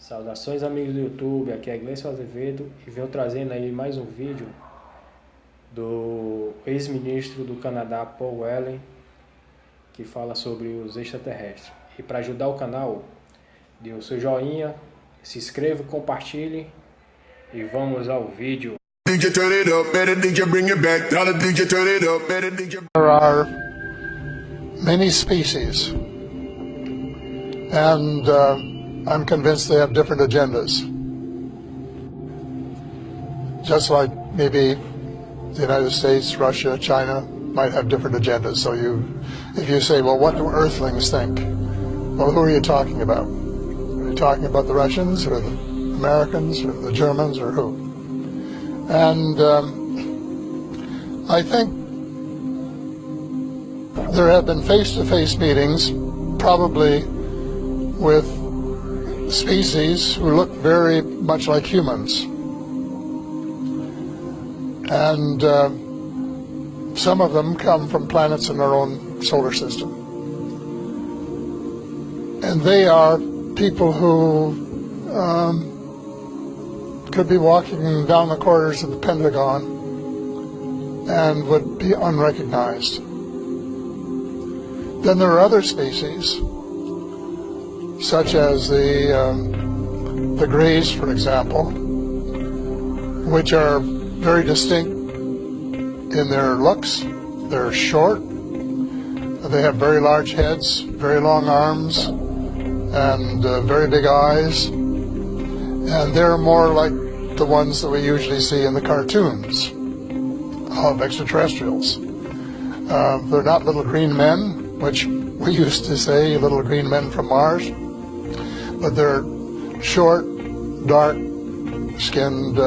Saudações, amigos do YouTube, aqui é Ex-ministro Azevedo e venho trazendo aí mais um vídeo do ex-ministro do Canadá, que fala sobre os extraterrestres. E para ajudar o canal, dê o seu joinha, se inscreva, compartilhe e vamos ao vídeo. There are many species, and I'm convinced they have different agendas. Just like maybe the United States, Russia, China might have different agendas. So if you say, well, what do Earthlings think? Well, who are you talking about? Are you talking about the Russians or the Americans or the Germans or who? And I think there have been face-to-face meetings, probably with species who look very much like humans. And some of them come from planets in our own solar system. And they are people who could be walking down the corridors of the Pentagon and would be unrecognized. Then there are other species, such as the Greys, for example, which are very distinct in their looks. They're short, they have very large heads, very long arms, and very big eyes, and they're more like the ones that we usually see in the cartoons of extraterrestrials. They're not little green men, which we used to say, little green men from Mars, but they're short, dark-skinned,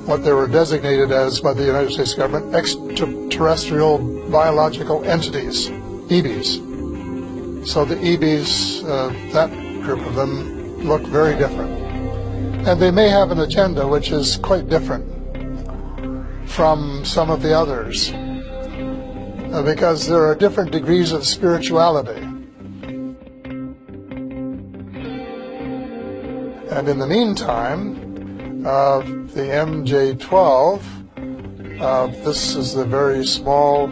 what they were designated as by the United States government, extraterrestrial biological entities, EBs. So the EBs, that group of them, look very different. And they may have an agenda which is quite different from some of the others, because there are different degrees of spirituality. And in the meantime, the MJ-12, this is the very small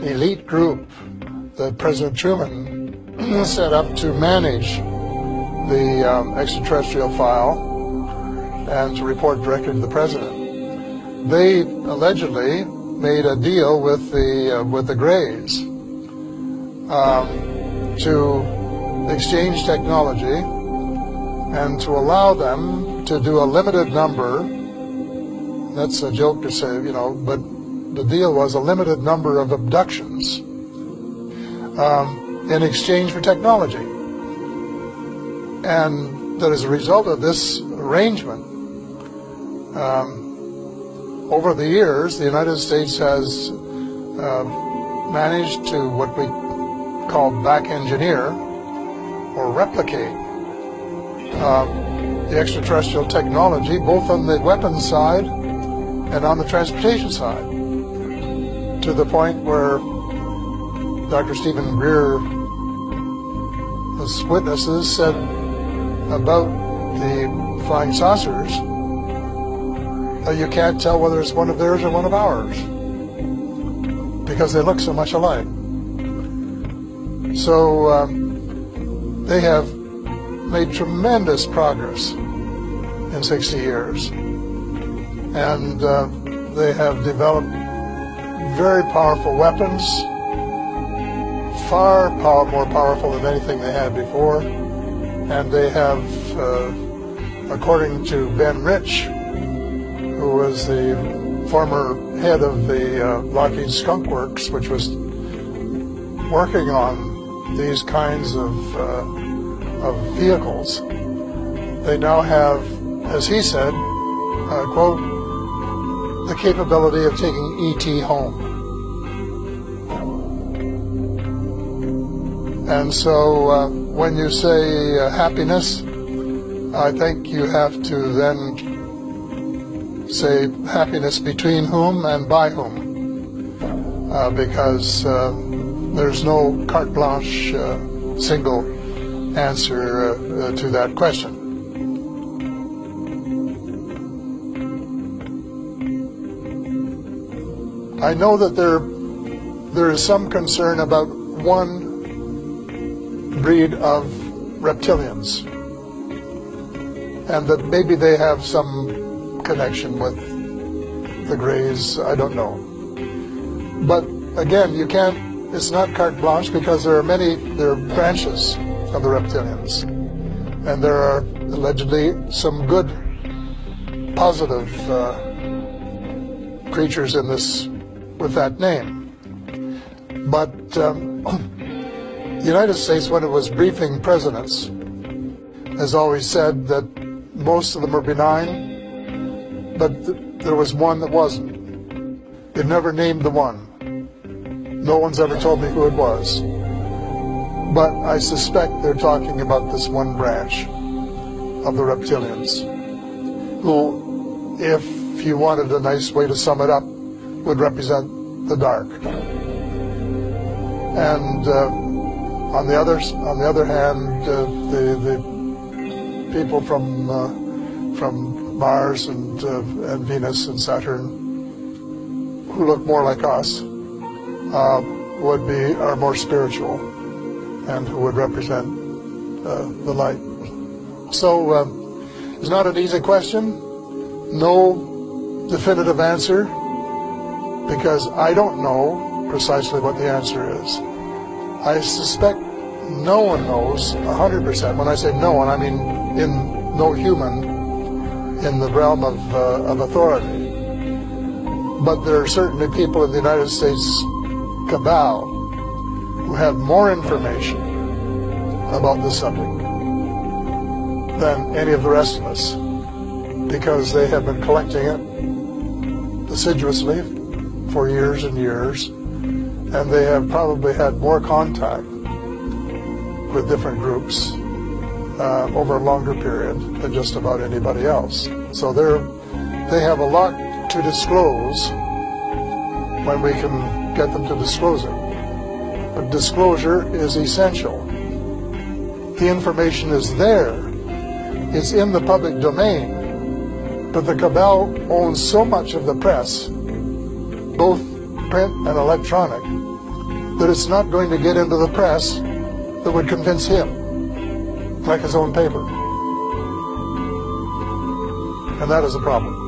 elite group that President Truman set up to manage the extraterrestrial file and to report directly to the President. They allegedly made a deal with the Greys to exchange technology and to allow them to do a limited number. That's a joke to say, but the deal was a limited number of abductions in exchange for technology. And that as a result of this arrangement, over the years, the United States has managed to what we call back engineer or replicate the extraterrestrial technology, both on the weapons side and on the transportation side, to the point where Dr. Stephen Greer, as witnesses, said about the flying saucers that you can't tell whether it's one of theirs or one of ours because they look so much alike. So they have made tremendous progress in 60 years, and they have developed very powerful weapons, far more powerful than anything they had before. And they have, according to Ben Rich, who was the former head of the Lockheed Skunk Works, which was working on these kinds of vehicles, they now have, as he said, quote, the capability of taking E.T. home. And so when you say happiness, I think you have to then say happiness between whom and by whom, because there's no carte blanche single answer to that question. I know that there is some concern about one breed of reptilians, and that maybe they have some connection with the Greys. I don't know. But again, you can't, it's not carte blanche, because there are branches of the reptilians, and there are allegedly some good, positive creatures in this with that name. But the United States, when it was briefing presidents, has always said that most of them are benign, but there was one that wasn't. They've never named the one. No one's ever told me who it was. But I suspect they're talking about this one branch of the reptilians, who, if you wanted a nice way to sum it up, would represent the dark. And on the other hand, the people from Mars and Venus and Saturn, who look more like us, are more spiritual, and who would represent the light. So it's not an easy question, no definitive answer, because I don't know precisely what the answer is. I suspect no one knows 100%. When I say no one, I mean no human in the realm of authority. But there are certainly people in the United States cabal who have more information about the subject than any of the rest of us, because they have been collecting it assiduously for years and years, and they have probably had more contact with different groups over a longer period than just about anybody else. So they have a lot to disclose when we can get them to disclose it. But disclosure is essential. The information is there. It's in the public domain. But the cabal owns so much of the press, both print and electronic, that it's not going to get into the press that would convince him, like his own paper. And that is a problem.